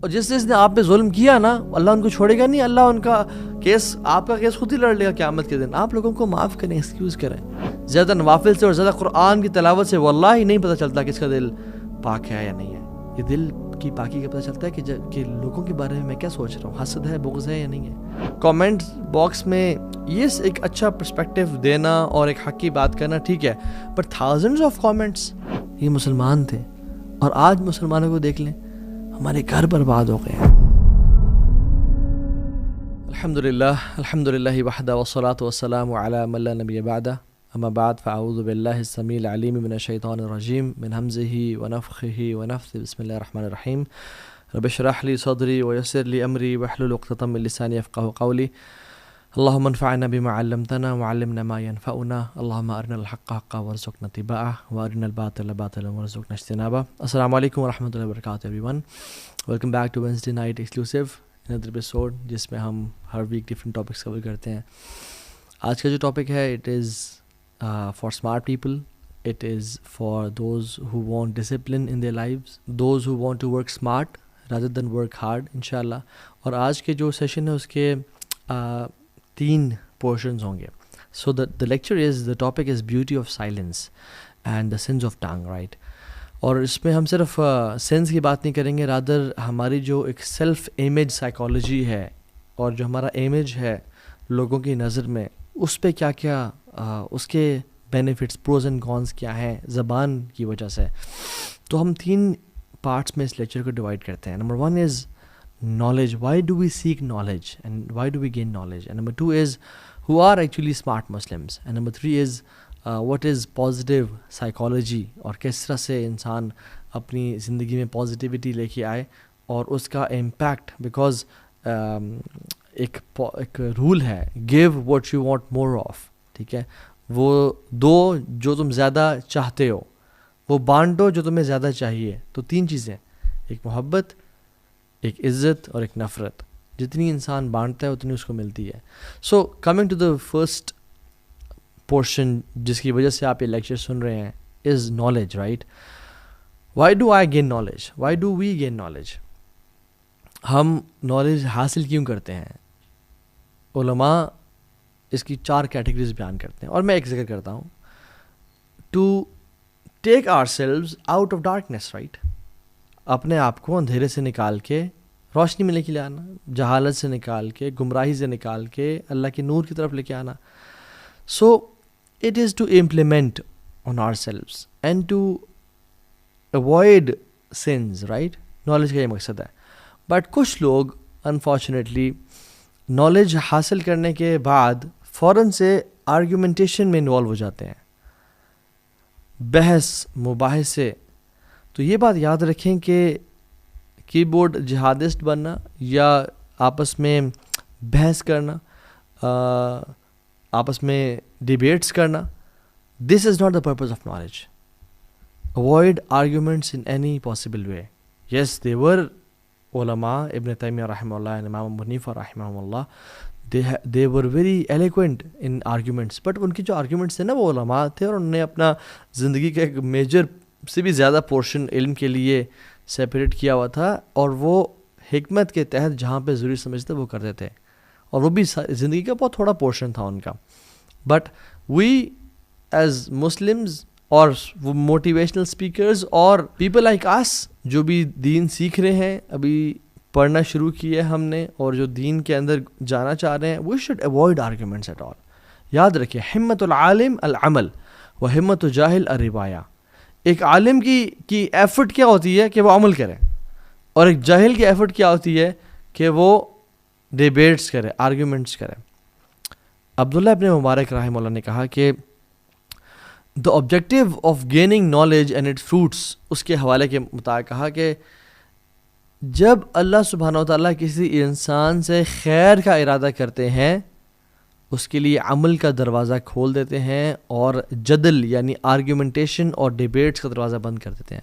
اور جس نے آپ پہ ظلم کیا نا، اللہ ان کو چھوڑے گا نہیں، اللہ ان کا کیس، آپ کا کیس خود ہی لڑ لے گا قیامت کے دن. آپ لوگوں کو معاف کریں، ایکسکیوز کریں. زیادہ نوافل سے اور زیادہ قرآن کی تلاوت سے واللہ نہیں پتہ چلتا کس کا دل پاک ہے یا نہیں ہے. یہ دل کی پاکی کا پتہ چلتا ہے کہ لوگوں کے بارے میں میں کیا سوچ رہا ہوں، حسد ہے، بغض ہے یا نہیں ہے. کامنٹ باکس میں یہ ایک اچھا پرسپیکٹیو دینا اور ایک حق کی بات کرنا ٹھیک ہے، بٹ تھاؤزنڈز آف کامنٹس. یہ مسلمان تھے اور آج مسلمانوں کو دیکھ لیں، ہمارے گھر برباد ہو گئے ہیں. الحمدللہ وحدہ والصلاة والسلام علی من لا نبی بعدہ، اما بعد فاعوذ باللہ السمیع العلیم من الشیطان الرجیم من ہمزہ ونفخہ ونفثہ. بسم اللہ الرحمن الرحیم. رب اشرح لی صدری ویسر لی امری واحلل عقدۃ من لسانی یفقہوا قولی. اللہم انفعنا بما علمتنا وعلمنا ما ينفعنا. اللہم ارنا الحق حقا وارزقنا اتباعہ وارنا الباطل باطلا وارزقنا اجتنابہ. السلام علیکم ورحمۃ اللہ وبرکاتہ everyone. Welcome back to Wednesday night exclusive another episode جس میں ہم ہر ویک ڈفرینٹ ٹاپکس کور کرتے ہیں. آج کا جو ٹاپک ہے it is for smart people. It is for those who want discipline in their lives, those who want to work smart rather than work hard انشاءاللہ. اور آج کے جو سیشن ہے اس کے 3 پورشنز ہوں گے. سو the lecture is, the topic is beauty of silence and the sins of tongue, right. اور اس میں ہم صرف سینس کی بات نہیں کریں گے، رادر ہماری جو ایک سیلف امیج سائیکالوجی ہے اور جو ہمارا امیج ہے لوگوں کی نظر میں، اس پہ کیا کیا اس کے بینیفٹس، پروز اینڈ کونس کیا ہیں زبان کی وجہ سے. تو ہم 3 پارٹس میں اس لیکچر کو ڈیوائڈ کرتے ہیں. Number 1 is knowledge. Why do we seek knowledge and why do we gain knowledge? And number 2 is who are actually smart Muslims. And number 3 is what is positive psychology اور کس طرح سے انسان اپنی زندگی میں پازیٹیوٹی لے کے آئے اور اس کا امپیکٹ. بیکاز ایک رول ہے give what you want more of. ٹھیک ہے، وہ دو جو تم زیادہ چاہتے ہو، وہ بانٹو جو تمہیں زیادہ چاہیے. تو 3 چیزیں، ایک محبت، ایک عزت اور ایک نفرت. جتنی انسان بانٹتا ہے اتنی اس کو ملتی ہے. So coming to the first portion جس کی وجہ سے آپ یہ لیکچر سن رہے ہیں is knowledge, right. Why do I gain knowledge, why do we gain knowledge. ہم نالج حاصل کیوں کرتے ہیں؟ علماء اس کی 4 کیٹیگریز بیان کرتے ہیں اور میں ایک ذکر کرتا ہوں. To take ourselves out of darkness, right. اپنے آپ کو اندھیرے سے نکال کے روشنی میں لے کے آنا، جہالت سے نکال کے، گمراہی سے نکال کے اللہ کے نور کی طرف لے کے آنا. So it is to implement on ourselves and to avoid sins, right. Knowledge کا یہ مقصد ہے. بٹ کچھ لوگ انفارچونیٹلی نالج حاصل کرنے کے بعد فوراً سے آرگیومنٹیشن میں انوالو ہو جاتے ہیں، بحث مباحثے. تو یہ بات یاد رکھیں کہ کی بورڈ جہادسٹ بننا یا آپس میں بحث کرنا، آپس میں ڈیبیٹس کرنا، this is not the purpose of knowledge. Avoid arguments in any possible way. Yes they were علماء، ابن تیمیہ رحمہ اللہ، امام ابو حنیفہ رحمہ اللہ، they were very eloquent in arguments. But ان کی جو آرگیومنٹس تھے نا وہ علماء تھے اور انہوں نے اپنا زندگی کا ایک میجر سے بھی زیادہ پورشن علم کے لیے سیپریٹ کیا ہوا تھا، اور وہ حکمت کے تحت جہاں پہ ضروری سمجھتے وہ کرتے تھے، اور وہ بھی زندگی کا بہت تھوڑا پورشن تھا ان کا. بٹ وی ایز مسلمز اور وہ موٹیویشنل اسپیکرز اور پیپل لائک اس جو بھی دین سیکھ رہے ہیں، ابھی پڑھنا شروع کیا ہے ہم نے، اور جو دین کے اندر جانا چاہ رہے ہیں، we should avoid arguments at all. یاد رکھیے، ہمت العالم العمل و ہمت الجاہل الروایہ. ایک عالم کی ایفرٹ کیا ہوتی ہے کہ وہ عمل کرے، اور ایک جاہل کی ایفرٹ کیا ہوتی ہے کہ وہ ڈیبیٹس کرے، آرگیومنٹس کرے. عبداللہ ابن مبارک رحمہ اللہ نے کہا کہ the objective of gaining knowledge and its fruits, اس کے حوالے کے مطابق کہا کہ جب اللہ سبحانہ و تعالیٰ کسی انسان سے خیر کا ارادہ کرتے ہیں، اس کے لیے عمل کا دروازہ کھول دیتے ہیں اور جدل یعنی آرگیومنٹیشن اور ڈیبیٹس کا دروازہ بند کر دیتے ہیں.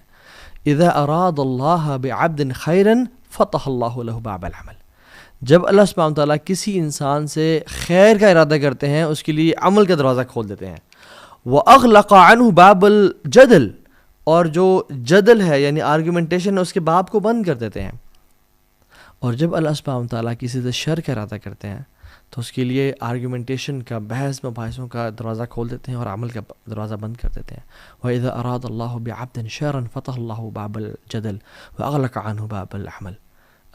اذا اراد اللہ بعبد خیرا فتح اللہ له باب العمل. جب اللہ سبحانہ و تعالیٰ کسی انسان سے خیر کا ارادہ کرتے ہیں، اس کے لیے عمل کا دروازہ کھول دیتے ہیں. وَأَغْلَقَ عَنْهُ بَابَ الْجَدَلِ، اور جو جدل ہے یعنی آرگیومنٹیشن ہے اس کے باب کو بند کر دیتے ہیں. اور جب اللہ سبحانہ تعالیٰ کسی سے شر کا ارادہ کرتے ہیں تو اس کے لیے آرگیومنٹیشن کا، بحث مباحثوں کا دروازہ کھول دیتے ہیں اور عمل کا دروازہ بند کر دیتے ہیں. وَإِذَا أَرَادَ اللَّهُ بِعَبْدٍ شَرًّا فَتَحَ اللَّهُ بَابَ الْجَدَلِ وَأَغْلَقَ عَنْهُ بَابَ الْعَمَلِ.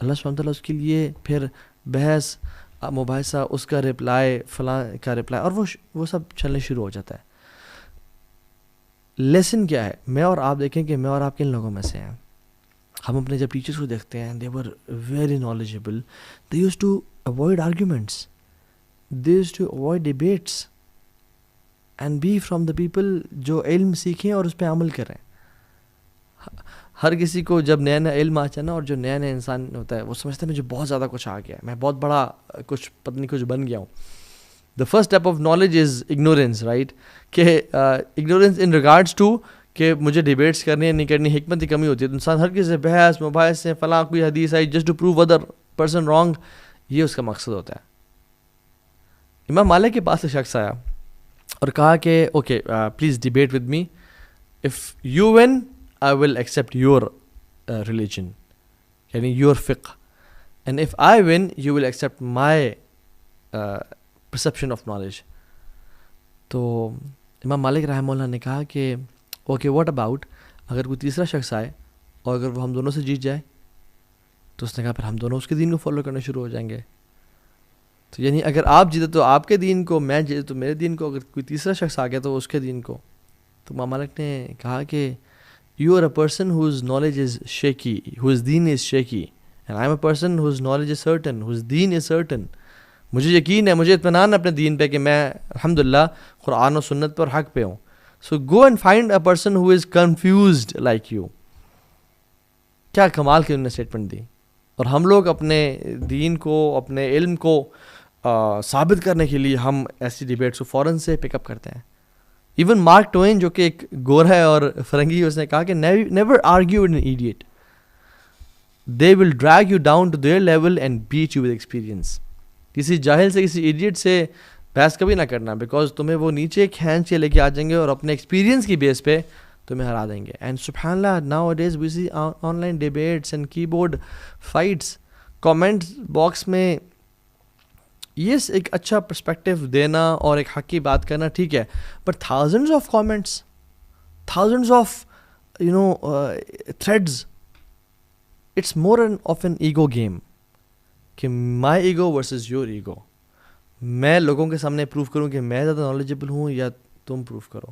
اللہ سبحانہ تعالیٰ اس کے لیے پھر بحث مباحثہ، اس کا رپلائی، فلاں کا رپلائی، اور وہ سب چلنے شروع ہو جاتا ہے. لیسن کیا ہے؟ میں اور آپ دیکھیں کہ میں اور آپ کن لوگوں میں سے ہیں. ہم اپنے جب ٹیچرس کو دیکھتے ہیں، they were very knowledgeable, they used to avoid arguments, they used to avoid debates and be from the people جو علم سیکھیں اور اس پہ عمل کریں. ہر کسی کو جب نیا نیا علم آتا ہے نا، اور جو نیا نیا انسان ہوتا ہے وہ سمجھتا ہے مجھے بہت زیادہ کچھ آ گیا ہے، میں بہت بڑا کچھ پتہ نہیں کچھ بن گیا ہوں. The first step of knowledge is ignorance, right? کہ ignorance in regards to کہ مجھے ڈیبیٹس کرنی ہے نہیں کرنی، حکمت کی کمی ہوتی ہے. تو انسان ہر کسی سے بحث مباحث سے، فلاں کوئی حدیث آئی just to prove other person wrong, یہ اس کا مقصد ہوتا ہے. امام مالک کے پاس ایک شخص آیا اور کہا کہ okay please debate with me, if you one I will accept your religion یعنی یور فقہ، and if I one you will accept my perception of knowledge. تو امام مالک رحمہ اللہ نے کہا کہ اوکے واٹ اباؤٹ اگر کوئی تیسرا شخص آئے اور اگر وہ ہم دونوں سے جیت جائے؟ تو اس نے کہا پھر ہم دونوں اس کے دین کو فالو کرنا شروع ہو جائیں گے. تو یعنی اگر آپ جیتے تو آپ کے دین کو، میں جیتے تو میرے دین کو، اگر کوئی تیسرا شخص آ گیا تو اس کے دین کو. تو امام مالک نے کہا کہ you are a person whose knowledge is shaky, whose دین is shaky, and I am a person whose knowledge is certain, whose دین از سرٹن. مجھے یقین ہے، مجھے اطمینان ہے اپنے دین پہ کہ میں الحمدللہ قرآن و سنت پر حق پہ ہوں. So go and find a person who is confused like you. کیا کمال کی انہوں نے اسٹیٹمنٹ دی. اور ہم لوگ اپنے دین کو، اپنے علم کو ثابت کرنے کے لیے ہم ایسی ڈیبیٹس کو فوراً سے پک اپ کرتے ہیں. ایون مارک ٹوین جو کہ ایک گورا ہے اور فرنگی، اس نے کہا کہ never argue with an idiot. They will drag you down to their level and beat you with experience. کسی جاہل سے، کسی ایڈیٹ سے بحث کبھی نہ کرنا، بیکاز تمہیں وہ نیچے کھینچ کے لے کے آ جائیں گے اور اپنے ایکسپیرینس کی بیس پہ تمہیں ہرا دیں گے. اینڈ سبحان اللہ now it is we see online debates and keyboard fights. Comment box میں یس ایک اچھا پرسپیکٹیو دینا اور ایک حق کی بات کرنا ٹھیک ہے، but thousands of comments, thousands of threads, it's more of an ego game کہ my ego versus your ego. میں لوگوں کے سامنے پروف کروں کہ میں زیادہ نالجبل ہوں یا تم پروف کرو.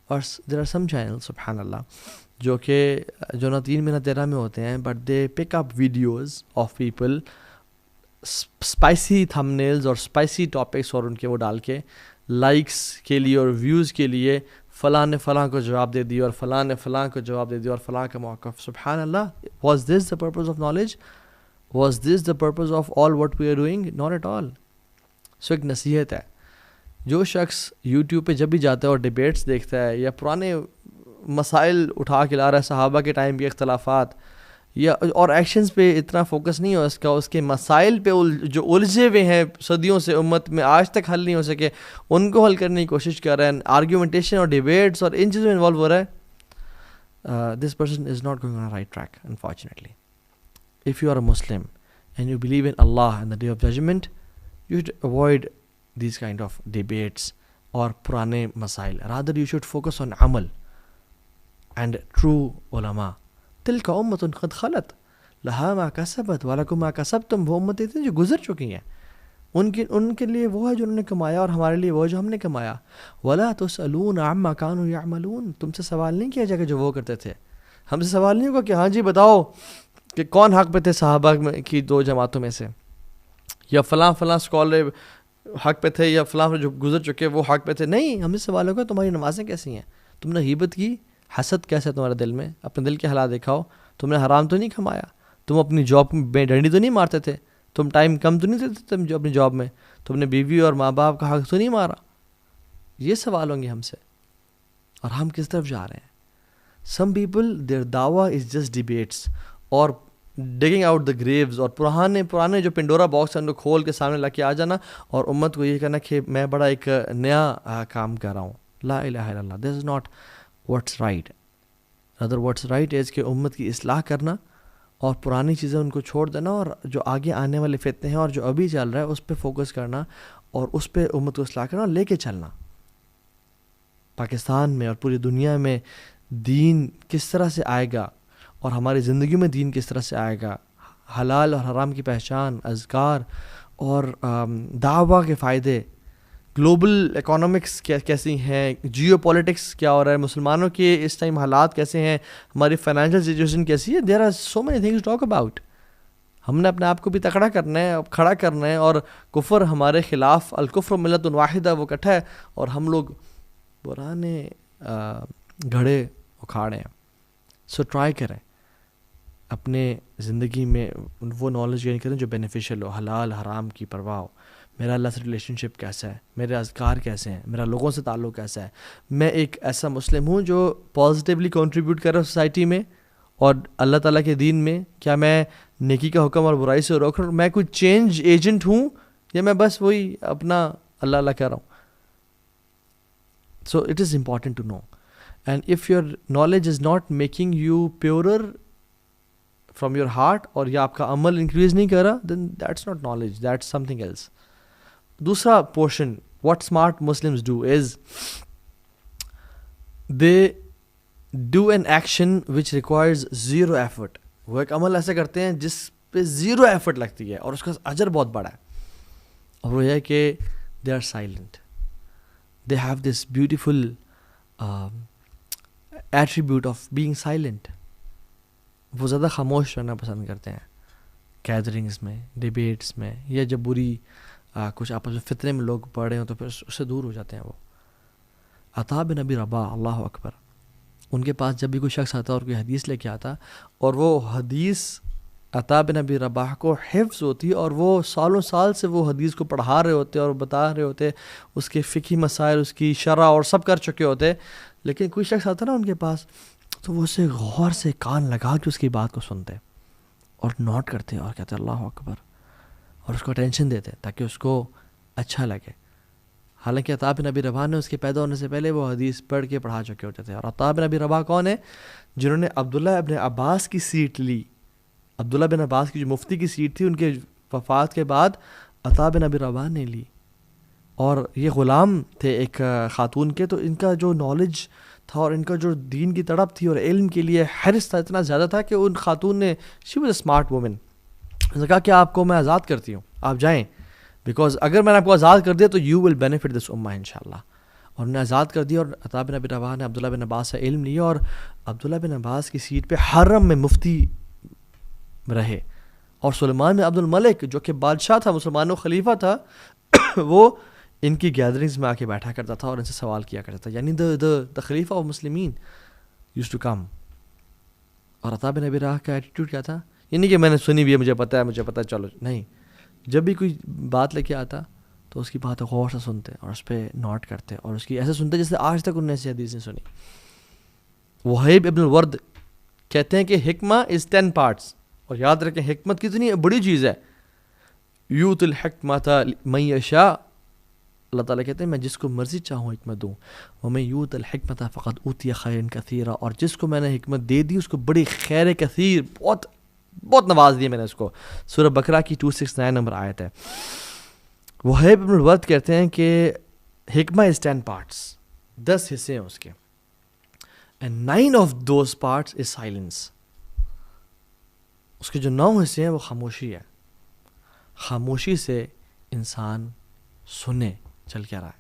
اور دیر آر سم چینل سبحان اللہ جو نہ 3 میں نہ 13 میں ہوتے ہیں، but they pick up videos of people, spicy thumbnails اور اسپائسی ٹاپکس، اور ان کے وہ ڈال کے لائکس کے لیے اور ویوز کے لیے فلاں نے فلاں کو جواب دے دیا اور فلاں نے فلاں کو جواب دے دیا اور فلاں کا موقف. سبحان اللہ، was this the purpose of knowledge? Was this the purpose of all what we are doing? Not at all. So ایک نصیحت ہے، جو شخص یوٹیوب پہ جب بھی جاتا ہے اور ڈیبیٹس دیکھتا ہے یا پرانے مسائل اٹھا کے لا رہا ہے، صحابہ کے ٹائم کے اختلافات، یا اور ایکشنز پہ اتنا فوکس نہیں ہو اس کے مسائل پہ جو الجھے ہوئے ہیں صدیوں سے امت میں آج تک حل نہیں ہو سکے، ان کو حل کرنے کی کوشش کر رہا ہے، آرگیومنٹیشن اور ڈیبیٹس اور ان چیزوں میں انوالو ہو رہا ہے، this person is not going on right track unfortunately. If you are a Muslim and you believe in Allah and the day of judgement, you should avoid these kind of debates اور پرانے مسائل. rather you should focus on عمل and true علماء. تلك امة قد خلت لها ما كسبت ولكم ما كسبتم. وہ امتیں تھیں جو گزر چکی ہیں، ان کے لیے وہ ہے جو انہوں نے کمایا اور ہمارے لیے وہ جو ہم نے کمایا. ولا تسألون عما كانوا يعملون. تم سے سوال نہیں کیا جائے گا جو وہ کرتے تھے. ہم سے سوال نہیں ہوگا کہ ہاں جی بتاؤ کہ کون حق پہ تھے صحابہ کی 2 جماعتوں میں سے، یا فلاں اسکالر حق پہ تھے، یا فلاں جو گزر چکے وہ حق پہ تھے. نہیں، ہم سے سوال ہوگا تمہاری نمازیں کیسی ہیں، تم نے غیبت کی، حسد کیسا ہے تمہارے دل میں، اپنے دل کے حالات دکھاؤ. تم نے حرام تو نہیں کھمایا، تم اپنی جاب میں ڈنڈی تو نہیں مارتے تھے، تم ٹائم کم تو نہیں دیتے تم جو اپنی جاب میں، تم نے بیوی اور ماں باپ کا حق تو نہیں مارا. یہ سوال ہوں گے ہم سے. اور ہم کس طرف جا رہے ہیں؟ سم پیپل دیر دعویٰ از جسٹ ڈیبیٹس اور ڈگنگ آؤٹ دا گریوز، اور پرانے جو پنڈورا باکس ہیں ان کو کھول کے سامنے لا کے آ جانا اور امت کو یہ کہنا کہ میں بڑا ایک نیا کام کر رہا ہوں. لا الہ الا اللہ، this is not what's right. Other what's right is کہ امت کی اصلاح کرنا اور پرانی چیزیں ان کو چھوڑ دینا, اور جو آگے آنے والے فتنے ہیں اور جو ابھی چل رہا ہے اس پہ فوکس کرنا, اور اس پہ امت کو اصلاح کرنا اور لے کے چلنا. پاکستان میں اور پوری دنیا میں دین کس طرح سے آئے گا اور ہماری زندگی میں دین کس طرح سے آئے گا, حلال اور حرام کی پہچان, اذکار اور دعویٰ کے فائدے, گلوبل اکانومکس کیسی ہیں, جیو پولیٹکس کیا ہو رہا ہے, مسلمانوں کے اس ٹائم حالات کیسے ہیں, ہماری فائنینشیل سچویشن کیسی ہے, there are so many things talk about. ہم نے اپنے آپ کو بھی تکڑا کرنا ہے, کھڑا کرنا ہے, اور کفر ہمارے خلاف, الکفر ملت واحدہ, وہ کٹھا ہے, اور ہم لوگ پرانے گھڑے اکھاڑے ہیں. سو ٹرائی کریں اپنے زندگی میں وہ نالج گین کریں جو بینیفیشیل ہو, حلال حرام کی پرواہ ہو. میرا اللہ سے ریلیشن شپ کیسا ہے, میرے اذکار کیسے ہیں, میرا لوگوں سے تعلق کیسا ہے, میں ایک ایسا مسلم ہوں جو پازیٹیولی کنٹریبیوٹ کر رہا ہوں سوسائٹی میں اور اللہ تعالیٰ کے دین میں. کیا میں نیکی کا حکم اور برائی سے روک رہا ہوں, میں کوئی چینج ایجنٹ ہوں, یا میں بس وہی اپنا اللہ اللہ کہہ رہا ہوں. So it is important to know, and if your knowledge is not making you purer from your heart, اور یہ آپ کا عمل انکریز نہیں کر رہا, then that's not knowledge, that's something else. دوسرا portion what smart Muslims do is they do an action which requires zero effort. وہ ایک عمل ایسے کرتے ہیں جس پہ زیرو ایفرٹ لگتی ہے اور اس کا اجر بہت بڑا ہے, اور وہ یہ ہے کہ they are silent. They have this beautiful attribute of being silent. وہ زیادہ خاموش رہنا پسند کرتے ہیں گیدرنگس میں, ڈیبیٹس میں, یا جب بری کچھ آپس میں فتنے میں لوگ پڑے ہوں تو پھر اس سے دور ہو جاتے ہیں. وہ عطا بن ابی رباح, اللہ اکبر, ان کے پاس جب بھی کوئی شخص آتا اور کوئی حدیث لے کے آتا اور وہ حدیث عطا بن ابی رباح کو حفظ ہوتی اور وہ سالوں سال سے وہ حدیث کو پڑھا رہے ہوتے اور بتا رہے ہوتے, اس کے فقہی مسائل, اس کی شرح اور سب کر چکے ہوتے, لیکن کوئی شخص آتا نا ان کے پاس تو وہ اسے غور سے کان لگا کے اس کی بات کو سنتے اور نوٹ کرتے اور کہتے اللہ اکبر, اور اس کو اٹینشن دیتے تاکہ اس کو اچھا لگے. حالانکہ عطا بن ابی رباح نے اس کے پیدا ہونے سے پہلے وہ حدیث پڑھ کے پڑھا چکے ہوتے تھے. اور عطا بن ابی رباح کون ہے؟ جنہوں نے عبداللہ ابن عباس کی سیٹ لی. عبداللہ بن عباس کی جو مفتی کی سیٹ تھی ان کے وفات کے بعد عطا بن ابی رباح نے لی, اور یہ غلام تھے ایک خاتون کے. تو ان کا جو نالج تھا اور ان کا جو دین کی تڑپ تھی اور علم کے لیے حرص تھا اتنا زیادہ تھا کہ ان خاتون نے, she was a smart woman, نے کہا کہ آپ کو میں آزاد کرتی ہوں, آپ جائیں, بیکاز اگر میں نے آپ کو آزاد کر دیا تو یو ول بینیفٹ دس امہ انشاءاللہ. اور انہیں آزاد کر دیا, اور عطا بن ابی رباح نے عبداللہ بن عباس سے علم لیا, اور عبداللہ بن عباس کی سیٹ پہ حرم میں مفتی رہے. اور سلیمان بن عبد الملک جو کہ بادشاہ تھا, مسلمانوں خلیفہ تھا, وہ ان کی گیدرنگز میں آ کے بیٹھا کرتا تھا اور ان سے سوال کیا کرتا تھا. یعنی the خلیفہ آف مسلمین used to come. اور عطا بن ابی رباح کا ایٹیٹیوڈ کیا تھا؟ یہ نہیں کہ میں نے سنی بھی ہے, مجھے پتہ ہے چلو, نہیں. جب بھی کوئی بات لے کے آتا تو اس کی بات غور سے سنتے اور اس پہ نوٹ کرتے, اور اس کی ایسے سنتے جیسے آج تک انہوں نے ایسی حدیث نہیں سنی. وہیب ابن الورد کہتے ہیں کہ حکمہ از 10 parts, اور یاد رکھیں حکمت کتنی بڑی چیز ہے. یوت الحکمۃ من یشاء, اللہ تعالیٰ کہتے ہیں میں جس کو مرضی چاہوں حکمت دوں. ومن یوت الحکمۃ فقد اوتی خیرا کثیرا, اور جس کو میں نے حکمت دے دی اس کو بڑی خیر کثیر, بہت بہت نواز دی میں نے اس کو. سورہ بقرہ کی 269 نمبر آیت ہے. وہیب ابن الورد کہتے ہیں کہ حکمہ از 10 parts, 10 حصے ہیں اس کے, and 9 of those parts is silence. اس کے جو 9 حصے ہیں وہ خاموشی ہے. خاموشی سے انسان سنے چل کیا رہا ہے.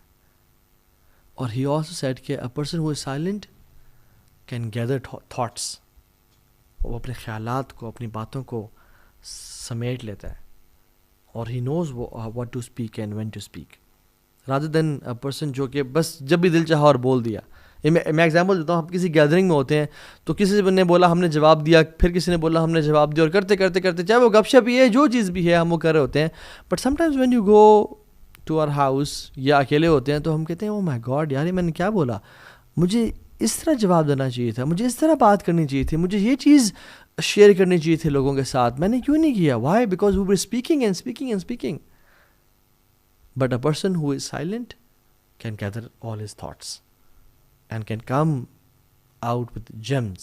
اور he also said کہ a person who is silent can gather thoughts. وہ اپنے خیالات کو, اپنی باتوں کو سمیٹ لیتا ہے, اور he knows what to speak and when to speak, rather than a person جو کہ بس جب بھی دل چاہا اور بول دیا. میں ایگزامپل دیتا ہوں, ہم کسی گیدرنگ میں ہوتے ہیں تو کسی نے بولا ہم نے جواب دیا, پھر کسی نے بولا ہم نے جواب دیا, اور کرتے کرتے کرتے چاہے وہ گپ شپ ہی ہے, جو چیز بھی ہے ہم وہ کر رہے ہوتے ہیں. But sometimes when you go to our house یا اکیلے ہوتے ہیں تو ہم کہتے ہیں او مائی گاڈ یار میں نے کیا بولا, مجھے اس طرح جواب دینا چاہیے تھا, مجھے اس طرح بات کرنی چاہیے تھی, مجھے یہ چیز شیئر کرنی چاہیے تھی لوگوں کے ساتھ, میں نے کیوں نہیں کیا. Why? Because we were speaking and speaking and speaking. But a person who is silent can gather all his thoughts and can come out with gems.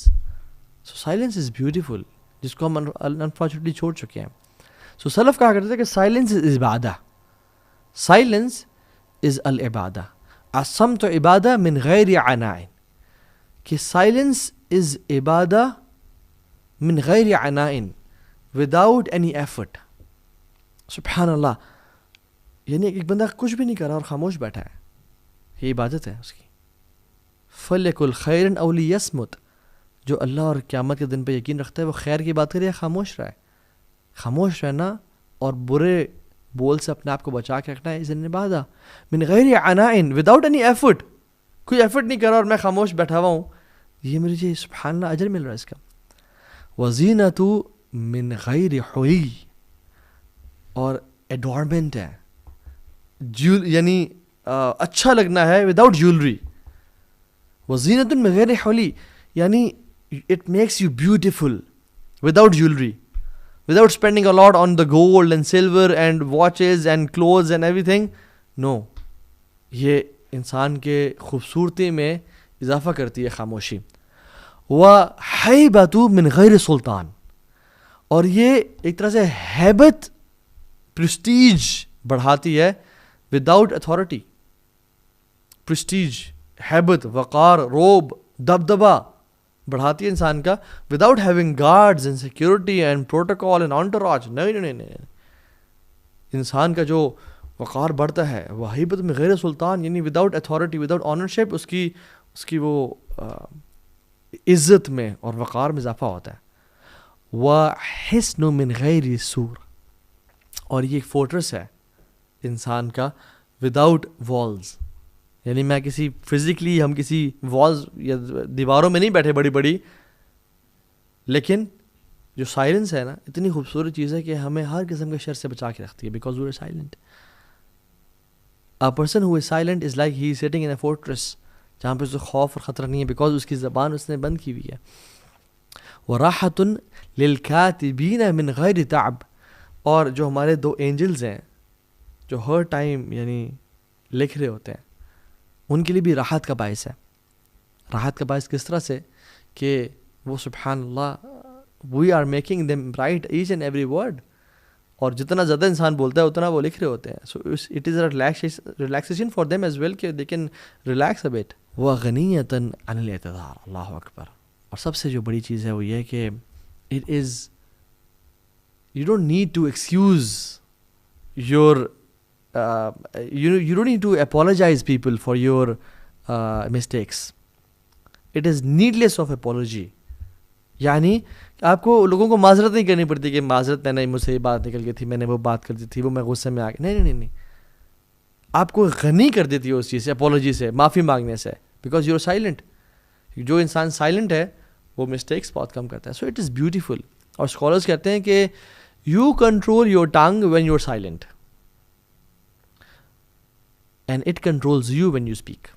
So silence is beautiful. جس کو ہم انفارچونیٹلی چھوڑ چکے ہیں. سو سلف کہا کرتے تھے کہ سائلنس از عبادہ, سائلنس از العبادہ, الصمت عبادہ من غیر عناء, کہ سائلنس از عبادہ من غیر عناء, وداؤٹ اینی ایفرٹ. سبحان اللہ, یعنی ایک بندہ کچھ بھی نہیں کر رہا اور خاموش بیٹھا ہے, یہ عبادت ہے اس کی. فَلْيَكُلْ خَيْرًا أَوْ لِيَصْمُتْ, جو اللہ اور قیامت کے دن پہ یقین رکھتا ہے وہ خیر کی بات کرے یا خاموش رہے. خاموش رہنا اور برے بول سے اپنے آپ کو بچا کے رکھنا ہے از عبادہ من غیر عناء, وداؤٹ اینی ایفرٹ. کوئی ایفرٹ نہیں کر رہا اور میں خاموش بیٹھا ہوا ہوں, یہ مجھے سبحان اللہ اجر مل رہا ہے اس کا. وَزِینَةُ من غیر حلی, اور ایڈورنمنٹ ہے, یعنی اچھا لگنا ہے وداؤٹ جیولری. وزینۃ من غیر حلی, یعنی it makes you beautiful without jewelry, without spending a lot on the gold and silver and watches and clothes and everything. No, یہ انسان کے خوبصورتی میں اضافہ کرتی ہے خاموشی. وَحَيْبَةُ مِنْ غَيْرِ سُلطان, اور یہ ایک طرح سے ہیبت, پرسٹیج بڑھاتی ہے وداؤٹ اتھارٹی. پرسٹیج, ہیبت, وقار, روب, دبدبا بڑھاتی ہے انسان کا without having guards and security and protocol and entourage. نہیں, انسان کا جو وقار بڑھتا ہے وہ ہیبت میں غیر سلطان, یعنی وداؤٹ اتھارٹی, وداؤٹ آنرشپ, اس کی وہ عزت میں اور وقار میں اضافہ ہوتا ہے. وَحِسْنُ مِنْ غَيْرِ سُور, اور یہ ایک فورٹرس ہے انسان کا وداؤٹ والز. یعنی میں کسی فزیکلی ہم کسی والز یا دیواروں میں نہیں بیٹھے بڑی بڑی, لیکن جو سائلنس ہے نا, اتنی خوبصورت چیز ہے کہ ہمیں ہر قسم کے شر سے بچا کے رکھتی ہے, because we are silent. A person who is silent is like he is sitting in a fortress, جہاں پہ اسے خوف اور خطرہ نہیں ہے, بیکاز اس کی زبان اس نے بند کی ہوئی ہے. وَرَاحَةٌ لِلْكَاتِبِينَ مِنْ غَيْرِ تَعْبٍ, اور جو ہمارے 2 اینجلز ہیں جو ہر ٹائم یعنی لکھ رہے ہوتے ہیں, ان کے لیے بھی راحت کا باعث ہے. راحت کا باعث کس طرح سے کہ وہ سبحان اللہ we are making them write each and every word, اور جتنا زیادہ انسان بولتا ہے اتنا وہ لکھ رہے ہوتے ہیں. So it is a relaxation for them as well کہ they can relax a bit. وَغَنِيَّةً عَنِ الْاعْتِذَارِ, اللہ اکبر. اور سب سے جو بڑی چیز ہے وہ یہ کہ it is, you don't need to excuse your you don't need to apologize people for your mistakes. It is needless of apology. یعنی آپ کو لوگوں کو معذرت نہیں کرنی پڑتی کہ معذرت میں نے, مجھ سے یہ بات نکل گئی تھی, میں نے وہ بات کر دی تھی, وہ میں غصے میں آ گیا. نہیں, آپ کو غنی کر دیتی ہے اس چیز سے, اپولوجی سے, معافی مانگنے سے, بیکاز یو آر سائلنٹ. جو انسان سائلنٹ ہے وہ مسٹیکس بہت کم کرتا ہے. So it is beautiful. اور اسکالرس کہتے ہیں کہ you control your tongue when you are silent, and it controls you when you speak.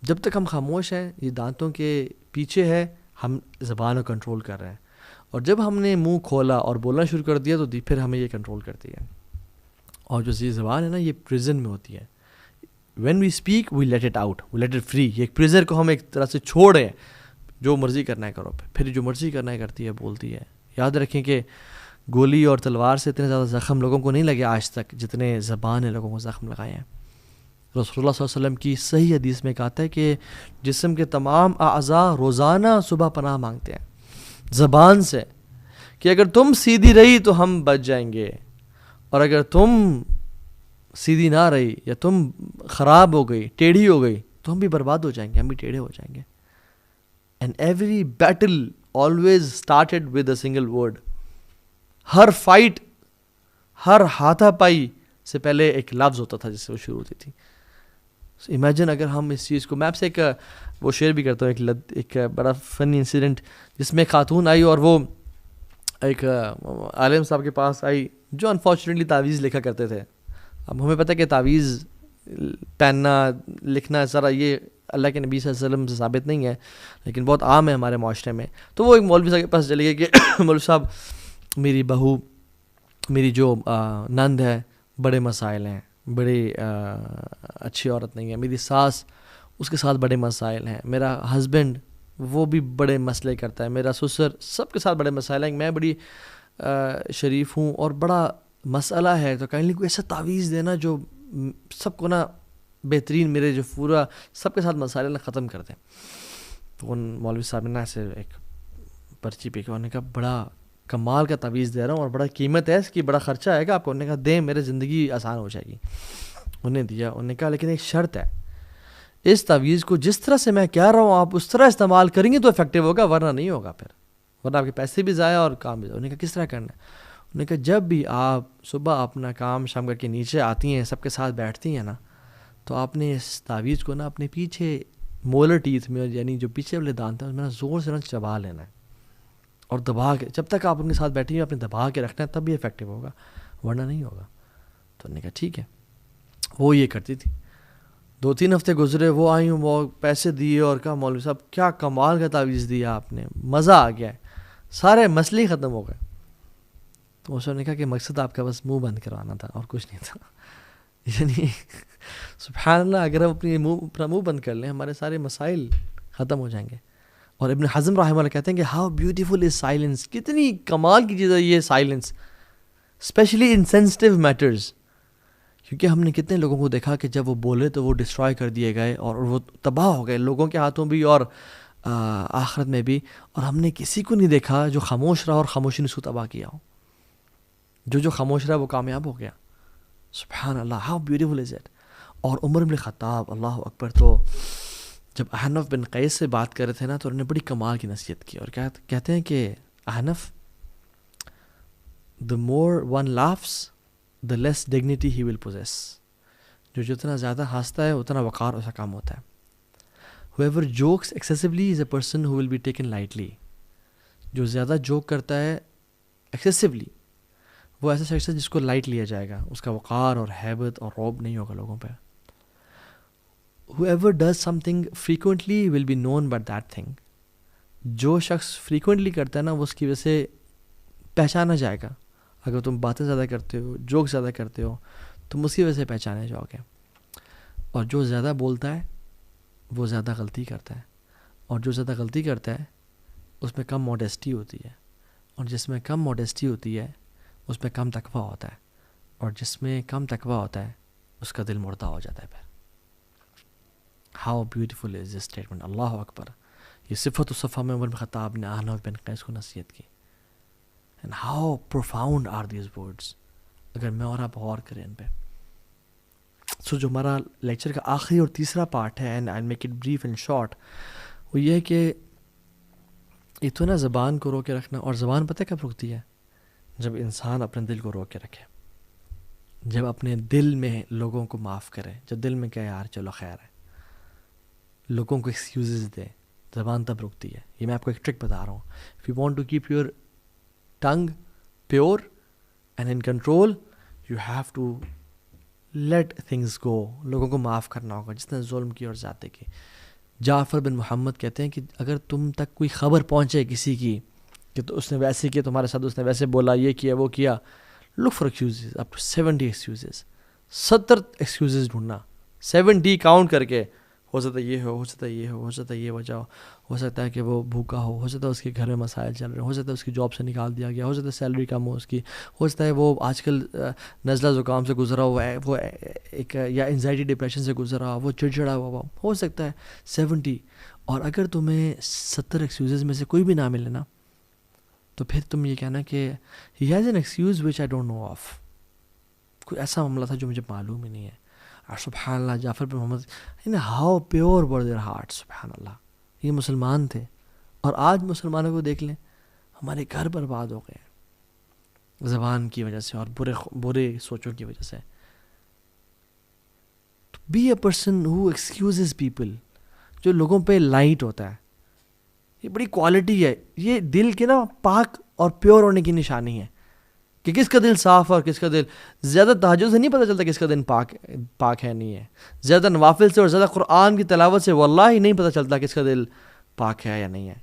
جب تک ہم خاموش ہیں, یہ دانتوں کے پیچھے ہے, ہم زبان کو کنٹرول کر رہے ہیں, اور جب ہم نے منہ کھولا اور بولنا شروع کر دیا تو پھر ہمیں یہ کنٹرول کرتی ہے. اور جو یہ زبان ہے نا, یہ پریزن میں ہوتی ہے. when we speak we let it out, we let it free. یہ ایک پریزر کو ہم ایک طرح سے چھوڑ رہے ہیں, جو مرضی کرنا ہے کرو, پھر جو مرضی کرنا ہے کرتی ہے, بولتی ہے. یاد رکھیں کہ گولی اور تلوار سے اتنے زیادہ زخم لوگوں کو نہیں لگے آج تک جتنے زبان نے لوگوں کو زخم لگائے ہیں. رسول اللہ صلی اللہ علیہ وسلم کی صحیح حدیث میں کہتا ہے کہ جسم کے تمام اعضاء روزانہ صبح پناہ مانگتے ہیں زبان سے, کہ اگر تم سیدھی رہی تو ہم بچ جائیں گے, اور اگر تم سیدھی نہ رہی یا تم خراب ہو گئی, ٹیڑھی ہو گئی, تو ہم بھی برباد ہو جائیں گے, ہم بھی ٹیڑھے ہو جائیں گے. And every battle always started with a single word. ہر فائٹ, ہر ہاتھا پائی سے پہلے ایک لفظ ہوتا تھا جس سے وہ شروع ہوتی تھی. امیجن اگر ہم اس چیز کو, میں آپ سے ایک وہ شیئر بھی کرتا ہوں, ایک بڑا فنی انسیڈنٹ, جس میں خاتون آئی اور وہ ایک عالم صاحب کے پاس آئی جو انفارچونیٹلی تعویذ لکھا کرتے تھے. اب ہمیں پتہ ہے کہ تعویذ پہننا لکھنا ذرا یہ اللہ کے نبی صلی اللہ علیہ وسلم سے ثابت نہیں ہے, لیکن بہت عام ہے ہمارے معاشرے میں. تو وہ ایک مولوی صاحب کے پاس چلے گئے کہ مولوی صاحب میری بہو, میری جو نند ہے, بڑے مسائل ہیں, بڑی اچھی عورت نہیں ہے, میری ساس اس کے ساتھ بڑے مسائل ہیں, میرا ہسبینڈ وہ بھی بڑے مسئلے کرتا ہے. میرا سسر سب کے ساتھ بڑے مسائل ہیں. میں بڑی شریف ہوں اور بڑا مسئلہ ہے تو کائنڈلی کوئی ایسا تعویذ دینا جو سب کو نا بہترین میرے جو پورا سب کے ساتھ مسائل نہ ختم کر دیں. تو ان مولوی صاحب نے ایسے ایک پرچی پہ کہ انہوں نے کہا بڑا کمال کا تعویذ دے رہا ہوں اور بڑا قیمت ہے اس کی, بڑا خرچہ آئے گا آپ کو. انہوں نے کہا دیں, میرے زندگی آسان ہو جائے گی. انہیں دیا. انہوں نے کہا لیکن ایک شرط ہے, اس تعویذ کو جس طرح سے میں کہہ رہا ہوں آپ اس طرح استعمال کریں گے تو افیکٹو ہوگا, ورنہ نہیں ہوگا, پھر ورنہ آپ کے پیسے بھی ضائع اور کام بھی ضائع. انہوں نے کہا کس طرح کرنا ہے؟ انہوں نے کہا جب بھی آپ صبح اپنا کام شام کر کے نیچے آتی ہیں, سب کے ساتھ بیٹھتی ہیں نا, تو آپ نے اس تعویذ کو نا اپنے پیچھے مولر ٹیتھ میں, یعنی جو پیچھے والے دانت ہیں اس میں نا زور سے نا چبا لینا ہے اور دبا کے, جب تک آپ ان کے ساتھ بیٹھی ہیں اپنے دبا کے رکھنا ہے, تب بھی افیکٹو ہوگا, ورنہ نہیں ہوگا. تو انہوں نے کہا ٹھیک ہے. وہ یہ کرتی تھی. 2-3 ہفتے گزرے, وہ آئی ہوں, وہ پیسے دیے اور کہا مولوی صاحب کیا کمال کا تعویذ دیا آپ نے, مزہ آ گیا ہے, سارے مسئلے ختم ہو گئے. تو اس نے کہا کہ مقصد آپ کا بس منہ بند کروانا تھا اور کچھ نہیں تھا. یعنی سبحان اللہ, اگر ہم اپنا منہ بند کر لیں ہمارے سارے مسائل ختم ہو جائیں گے. اور ابن حزم رحمہ اللہ کہتے ہیں کہ ہاؤ بیوٹیفل از سائلنس, کتنی کمال کی چیز ہے یہ silence, especially in sensitive matters. کیونکہ ہم نے کتنے لوگوں کو دیکھا کہ جب وہ بولے تو وہ ڈسٹرائے کر دیے گئے اور وہ تباہ ہو گئے, لوگوں کے ہاتھوں بھی اور آخرت میں بھی. اور ہم نے کسی کو نہیں دیکھا جو خاموش رہا اور خاموشی نے اس کو تباہ کیا ہو. جو خاموش رہا وہ کامیاب ہو گیا. سبحان اللہ, ہاؤ بیوٹیفل از اٹ. اور عمر بن خطاب, اللہ اکبر, تو جب احنف بن قیس سے بات کر رہے تھے نا تو انہوں نے بڑی کمال کی نصیحت کی اور کہتے ہیں کہ احنف, the more one laughs the less dignity he will possess. جو جتنا زیادہ ہنستا ہے اتنا وقار اس کا کام ہوتا ہے. whoever jokes excessively is a person who will be taken lightly. جو زیادہ جوک کرتا ہے excessively وہ ایسا شخص ہے جس کو لائٹ لیا جائے گا, اس کا وقار اور ہیبت اور روب نہیں ہوگا لوگوں پہ. whoever does something frequently will be known by that thing. جو شخص frequently کرتا ہے نا وہ اس کی وجہ سے پہچانا جائے گا. اگر تم باتیں زیادہ کرتے ہو, جوک زیادہ کرتے ہو, تم اس کی وجہ سے پہچانے جاؤ گے. اور جو زیادہ بولتا ہے وہ زیادہ غلطی کرتا ہے, اور جو زیادہ غلطی کرتا ہے اس میں کم موڈیسٹی ہوتی ہے, اور جس میں کم موڈیسٹی ہوتی ہے اس میں کم تقویٰ ہوتا ہے, اور جس میں کم تقویٰ ہوتا ہے اس کا دل مردہ ہو جاتا ہے. پھر how beautiful is this statement, اللہ اکبر. یہ صفت و صفہ میں عمر بن خطاب نے احنف بن قیس کو نصیحت کی. And how profound are these words, اگر میں اور آپ غور کریں ان پہ. سو جو ہمارا لیکچر کا آخری اور تیسرا پارٹ ہے, and I'll make it brief and short, وہ یہ ہے کہ ایک تو نا زبان کو روک کے رکھنا. اور زبان پتہ کب رکتی ہے؟ جب انسان اپنے دل کو روک کے رکھے, جب اپنے دل میں لوگوں کو معاف کرے, جب دل میں کہے یار چلو خیر ہے, لوگوں کو ایکسکیوزز دے, زبان تب رکتی ہے. یہ میں آپ کو ایک ٹرک بتا رہا ہوں. If you want to keep your tongue pure and in control, you have to let things go. لوگوں کو معاف کرنا ہوگا جس نے ظلم کی اور زیادتی کی. جعفر بن محمد کہتے ہیں کہ اگر تم تک کوئی خبر پہنچے کسی کی کہ تو اس نے ویسے کیا تمہارے ساتھ, اس نے ویسے بولا, یہ کیا وہ کیا, look for excuses, up to 70 excuses. 70 excuses ڈھونڈنا, 70 کاؤنٹ کر کے. ہو سکتا ہے یہ ہو سکتا ہے یہ ہو سکتا ہے یہ وجہ ہو سکتا ہے کہ وہ بھوکا ہو سکتا ہے اس کے گھر میں مسائل چل رہے ہو سکتا ہے اس کی جاب سے نکال دیا گیا, ہو سکتا ہے سیلری کم ہو اس کی, ہو سکتا ہے وہ آج کل نزلہ زکام سے گزرا ہوا ہے, وہ ایک یا انزائٹی ڈپریشن سے گزرا ہوا, وہ چڑچڑا ہوا ہو سکتا ہے 70. اور اگر تمہیں 70 ایکسکیوزز میں سے کوئی بھی نہ ملے نا, تو پھر تم یہ کہنا کہ he has an excuse which I don't know of. کوئی ایسا معاملہ تھا جو مجھے معلوم ہی نہیں ہے. اور سبحان اللہ, Jafar bin Muhammad, how pure were their heart. سبحان اللہ, یہ مسلمان تھے. اور آج مسلمانوں کو دیکھ لیں, ہمارے گھر برباد ہو گئے زبان کی وجہ سے اور برے سوچوں کی وجہ سے. Be a person who excuses people, جو لوگوں پہ لائٹ ہوتا ہے. یہ بڑی کوالٹی ہے, یہ دل کے نا پاک اور پیور ہونے کی نشانی ہے کہ کس کا دل صاف اور کس کا دل. زیادہ تہجد سے نہیں پتہ چلتا کس کا دل پاک ہے نہیں ہے. زیادہ نوافل سے اور زیادہ قرآن کی تلاوت سے واللہ ہی نہیں پتہ چلتا کس کا دل پاک ہے یا نہیں ہے.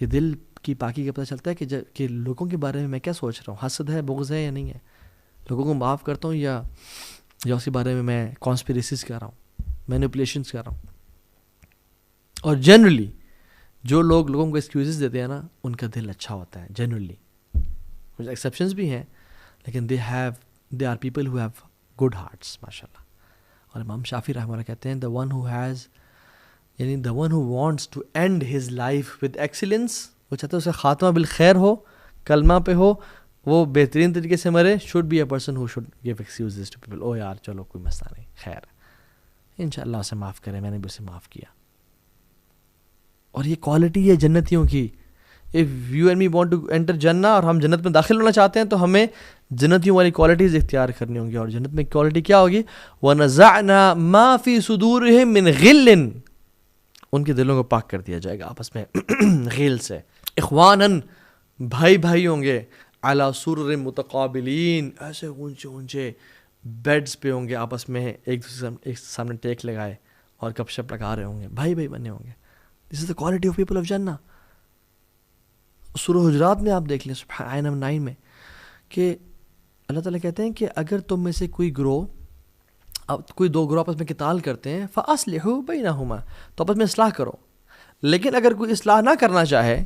یہ دل کی پاکی کا پتہ چلتا ہے کہ لوگوں کے بارے میں کیا سوچ رہا ہوں, حسد ہے, بغض ہے یا نہیں ہے, لوگوں کو معاف کرتا ہوں یا اس کے بارے میں کانسپیریسیز کر رہا ہوں, مینیپولیشنز کر رہا ہوں. اور جنرلی جو لوگوں کو ایکسکیوزز دیتے ہیں نا ان کا دل اچھا ہوتا ہے جنرلی. کچھ ایکسیپشنز بھی ہیں لیکن they are people who have good hearts ماشاء اللہ. اور امام شافعی رحمہ اللہ کہتے ہیں the one who wants to end his life with excellence, وہ چاہتا ہے اسے خاتمہ بالخیر ہو, کلمہ پہ ہو, وہ بہترین طریقے سے مرے, should be a person who should give excuses to people. یار چلو کوئی مسئلہ نہیں, خیر انشاءاللہ اسے معاف کرے, میں نے بھی اسے معاف کیا. اور یہ کوالٹی ہے جنتیوں کی. if you and me want to enter جنہ, اور ہم جنت میں داخل ہونا چاہتے ہیں تو ہمیں جنتیوں والی کوالٹیز اختیار کرنی ہوں گی. اور جنت میں کوالٹی کیا ہوگی؟ وَنَزَعْنَا مَا فِي صُدُورِهِم مِّن غِلٍّ, ان کے دلوں کو پاک کر دیا جائے گا آپس میں غیل سے. اخواناً, بھائی ہوں گے, علی سرر متقابلین, ایسے اونچے بیڈز پہ ہوں گے, آپس میں ایک دوسرے ایک سامنے ٹیک لگائے اور گپ شپ لگا رہے ہوں گے, بھائی بنے ہوں گے. This is the quality of people of جنہ. سورہ حجرات میں آپ دیکھ لیں آیت نمبر 9 میں کہ اللہ تعالیٰ کہتے ہیں کہ اگر تم میں سے کوئی دو گروہ آپس میں قتال کرتے ہیں فَأَصْلِحُوا بَيْنَهُمَا, تو آپس میں اصلاح کرو. لیکن اگر کوئی اصلاح نہ کرنا چاہے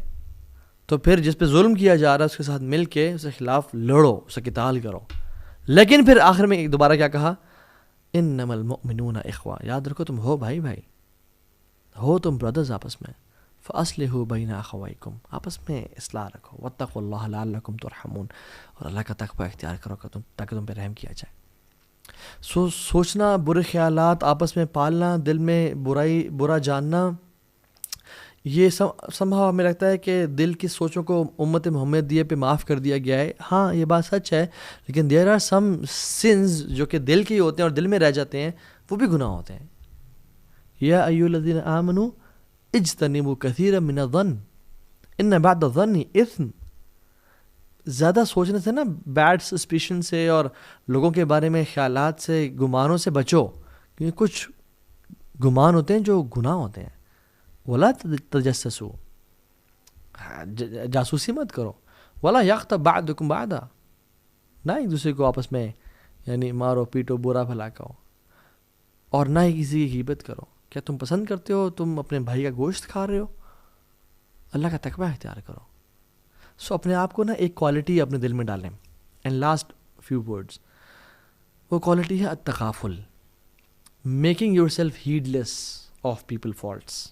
تو پھر جس پہ ظلم کیا جا رہا ہے اس کے ساتھ مل کے اس کے خلاف لڑو, اسے قتال کرو. لیکن پھر آخر میں دوبارہ کیا کہا؟ اِنَّمَا الْمُؤْمِنُونَ اِخْوَةٌ, یاد رکھو تم ہو بھائی ہو, تم بردرز آپس میں. فَأَصْلِحُوا بَيْنَ أَخَوَيْكُمْ, آپس میں اصلاح رکھو. وَاتَّقُوا اللَّهَ لَعَلَّكُمْ تُرْحَمُونَ, اور اللہ کا تقوی اختیار کرو تاکہ تم پہ رحم کیا جائے. سوچنا, برے خیالات آپس میں پالنا, دل میں برا جاننا, یہ سمجھا ہمیں لگتا ہے کہ دل کی سوچوں کو امت محمدیہ پہ معاف کر دیا گیا ہے. ہاں یہ بات سچ ہے, لیکن دیر آر سم سنز جو کہ دل کے ہی ہوتے ہیں اور دل میں رہ جاتے ہیں, وہ بھی گناہ ہوتے ہیں. یا ایھا الذین آمنوا اجتنبوا کثیرا من الظن ان بعض الظن اثم. زیادہ سوچنے سے نا, بیڈ سسپیشن سے اور لوگوں کے بارے میں خیالات سے, گمانوں سے بچو, کیونکہ کچھ گمان ہوتے ہیں جو گناہ ہوتے ہیں. ولا تجسسوا, جاسوسی مت کرو. ولا یغتب بعضکم بعضا, نہ ایک دوسرے کو آپس میں یعنی مارو پیٹو, برا بھلا کہو, اور نہ ہی کسی کی غیبت کرو. کیا تم پسند کرتے ہو تم اپنے بھائی کا گوشت کھا رہے ہو؟ اللہ کا تقوی اختیار کرو. سو اپنے آپ کو نا ایک کوالٹی اپنے دل میں ڈالیں. اینڈ لاسٹ فیو ورڈز, وہ کوالٹی ہے التغافل, making yourself heedless of people faults.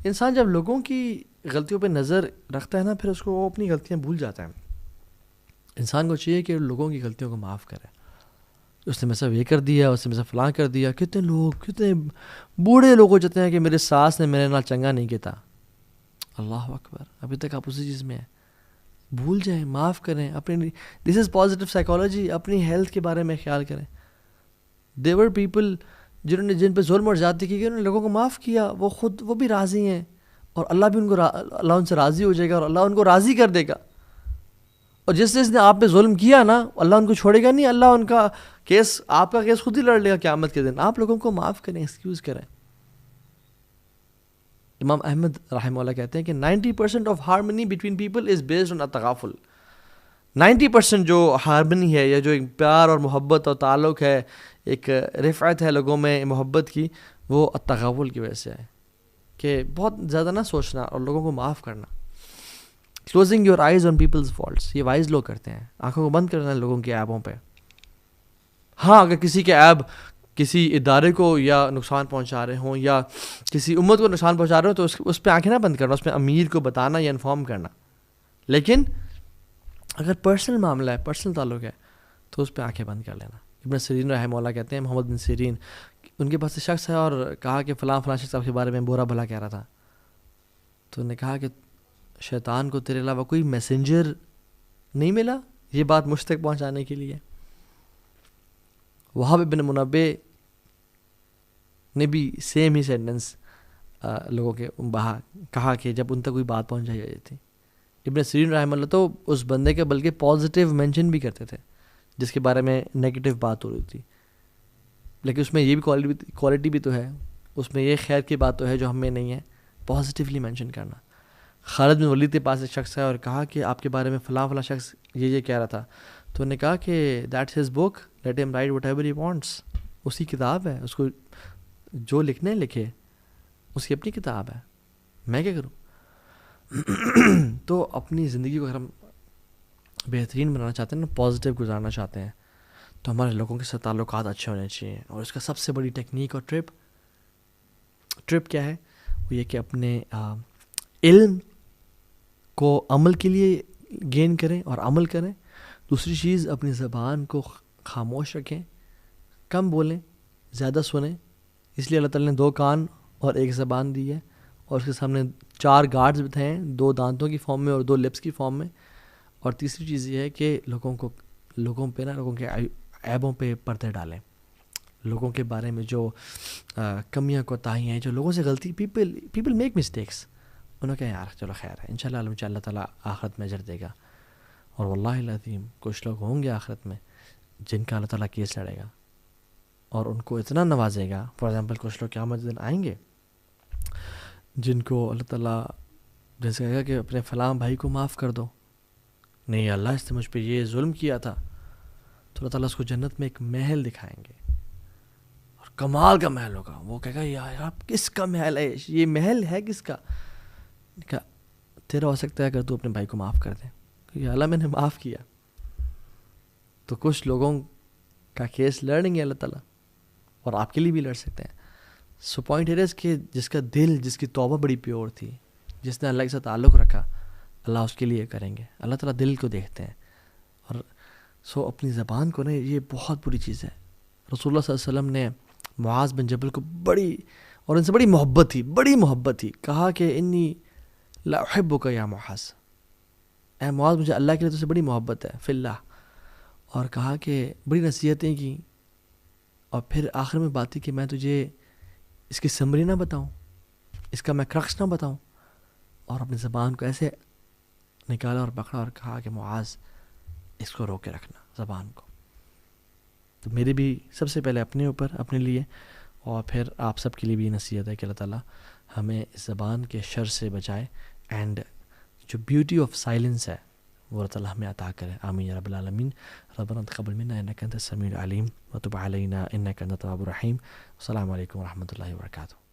انسان جب لوگوں کی غلطیوں پہ نظر رکھتا ہے نا, پھر اس کو وہ اپنی غلطیاں بھول جاتا ہے. انسان کو چاہیے کہ لوگوں کی غلطیوں کو معاف کرے. اس نے میں سے یہ کر دیا, اس نے میں سے فلاں کر دیا. کتنے بوڑھے لوگ ہو جاتے ہیں کہ میرے ساس نے میرے نال چنگا نہیں کیتا. اللہ اکبر, ابھی تک آپ اسی چیز میں ہیں. بھول جائیں, معاف کریں. اپنی دس از پازیٹیو سائیکالوجی. اپنی ہیلتھ کے بارے میں خیال کریں. دیور پیپل جن پہ ظلم اور زیادتی کی گئی, انہوں نے لوگوں کو معاف کیا. وہ بھی راضی ہیں, اور اللہ ان سے راضی ہو جائے گا, اور اللہ ان کو راضی کر دے گا. اور جس نے آپ پہ ظلم کیا نا, اللہ ان کو چھوڑے گا نہیں. اللہ ان کا کیس, آپ کا کیس خود ہی لڑ لے گا قیامت کے دن. آپ لوگوں کو معاف کریں, ایکسکیوز کریں. امام احمد رحمہ اللہ کہتے ہیں کہ 90% of harmony between people is based on التغافل. 90% جو ہارمنی ہے, یا جو ایک پیار اور محبت اور تعلق ہے, ایک رفعت ہے لوگوں میں محبت کی, وہ التغافل کی وجہ سے ہے. کہ بہت زیادہ نہ سوچنا اور لوگوں کو معاف کرنا. Closing your eyes on people's faults, یہ وائز لوگ کرتے ہیں. آنکھوں کو بند کرنا لوگوں کے عیبوں پہ. ہاں اگر کسی کے عیب کسی ادارے کو یا نقصان پہنچا رہے ہوں, یا کسی امت کو نقصان پہنچا رہے ہوں, تو اس پہ آنکھیں نہ بند کرنا, اس پہ امیر کو بتانا یا انفارم کرنا. لیکن اگر پرسنل معاملہ ہے, پرسنل تعلق ہے, تو اس پہ آنکھیں بند کر لینا. ابن سیرین رحمہ اللہ کہتے ہیں, محمد بن سیرین, ان کے پاس شخص ہے اور کہا کہ فلاں شخص آپ کے بارے میں برا بھلا کہہ رہا تھا. تو انہوں نے کہا کہ شیطان کو تیرے علاوہ کوئی میسنجر نہیں ملا یہ بات مجھ تک پہنچانے کے لیے. وہاب بن منبع نے بھی سیم ہی سینٹنس لوگوں کے کہا کہ جب ان تک کوئی بات پہنچائی جاتی تھی. ابن سیرین رحمہ اللہ تو اس بندے کے بلکہ پازیٹیو مینشن بھی کرتے تھے جس کے بارے میں نیگیٹو بات ہو رہی تھی. لیکن اس میں یہ بھی کوالٹی بھی تو ہے, اس میں یہ خیر کی بات تو ہے جو ہم میں نہیں ہے, پازیٹیولی مینشن کرنا. خالد بن ولید کے پاس ایک شخص ہے اور کہا کہ آپ کے بارے میں فلاں شخص یہ کہہ رہا تھا. تو انہوں نے کہا کہ that's his book, let him write whatever he wants. اس کی کتاب ہے, اس کو جو لکھنے لکھے, اس کی اپنی کتاب ہے, میں کیا کروں. تو اپنی زندگی کو اگر ہم بہترین بنانا چاہتے ہیں نا، پازیٹیو گزارنا چاہتے ہیں، تو ہمارے لوگوں کے ساتھ تعلقات اچھے ہونے چاہیے. اور اس کا سب سے بڑی ٹیکنیک اور ٹرپ کیا ہے؟ وہ یہ کہ اپنے علم کو عمل کے لیے گین کریں اور عمل کریں. دوسری چیز، اپنی زبان کو خاموش رکھیں، کم بولیں، زیادہ سنیں. اس لیے اللہ تعالیٰ نے 2 کان اور 1 زبان دی ہے، اور اس کے سامنے 4 گارڈز بتائے ہیں، 2 دانتوں کی فارم میں اور 2 لپس کی فارم میں. اور تیسری چیز یہ ہے کہ لوگوں کے عیبوں پہ پردے ڈالیں. لوگوں کے بارے میں جو کمیاں کوتاہیاں ہیں، جو لوگوں سے غلطی، پیپل میک مسٹیکس، انہوں کہا یار چلو خیر ہے، انشاءاللہ اللہ تعالیٰ آخرت میں اجر دے گا. اور واللہ العظیم کچھ لوگ ہوں گے آخرت میں جن کا اللہ تعالیٰ کیس لڑے گا اور ان کو اتنا نوازے گا. فار ایگزامپل کچھ لوگ قیامت دن آئیں گے جن کو اللہ تعالیٰ جیسے کہے گا کہ اپنے فلاں بھائی کو معاف کر دو، نہیں اللہ اس نے مجھ پہ یہ ظلم کیا تھا، تو اللہ تعالیٰ اس کو جنت میں ایک محل دکھائیں گے، اور کمال کا محل ہوگا. وہ کہے گا یار آپ کس کا محل ہے، یہ محل ہے کس کا؟ کہا تیرا ہو سکتا ہے اگر تو اپنے بھائی کو معاف کر دیں. کہ اللہ میں نے معاف کیا. تو کچھ لوگوں کا کیس لڑیں گے اللہ تعالیٰ، اور آپ کے لیے بھی لڑ سکتے ہیں. سو پوائنٹ ہے کہ جس کا دل، جس کی توبہ بڑی پیور تھی، جس نے اللہ کے ساتھ تعلق رکھا، اللہ اس کے لیے کریں گے. اللہ تعالیٰ دل کو دیکھتے ہیں. اور سو اپنی زبان کو نا، یہ بہت بری چیز ہے. رسول اللہ صلی اللہ علیہ وسلم نے معاذ بن جبل کو اور ان سے بڑی محبت تھی، کہا کہ انی لا احبک یا معاذ، اے معاذ مجھے اللہ کے لیے تو سے بڑی محبت ہے فی اللہ. اور کہا کہ بڑی نصیحتیں کی، اور پھر آخر میں بات تھی کہ میں تجھے اس کی سمری نہ بتاؤں، اس کا میں کرکس نہ بتاؤں. اور اپنی زبان کو ایسے نکالا اور پکڑا اور کہا کہ معاذ اس کو روک کے رکھنا زبان کو. تو میری بھی سب سے پہلے اپنے اوپر، اپنے لیے، اور پھر آپ سب کے لیے بھی نصیحت ہے کہ اللہ تعالیٰ ہمیں اس زبان کے شر سے بچائے، اینڈ جو بیوٹی آف سائلنس ہے وہ اللہ تعالیٰ ہمیں عطا کرے. آمین یا رب العالمین. ربنا تقبل منا انک انت السمیع العلیم وتب علینا انک انت التواب الرحیم. السلام علیکم ورحمۃ اللہ وبرکاتہ.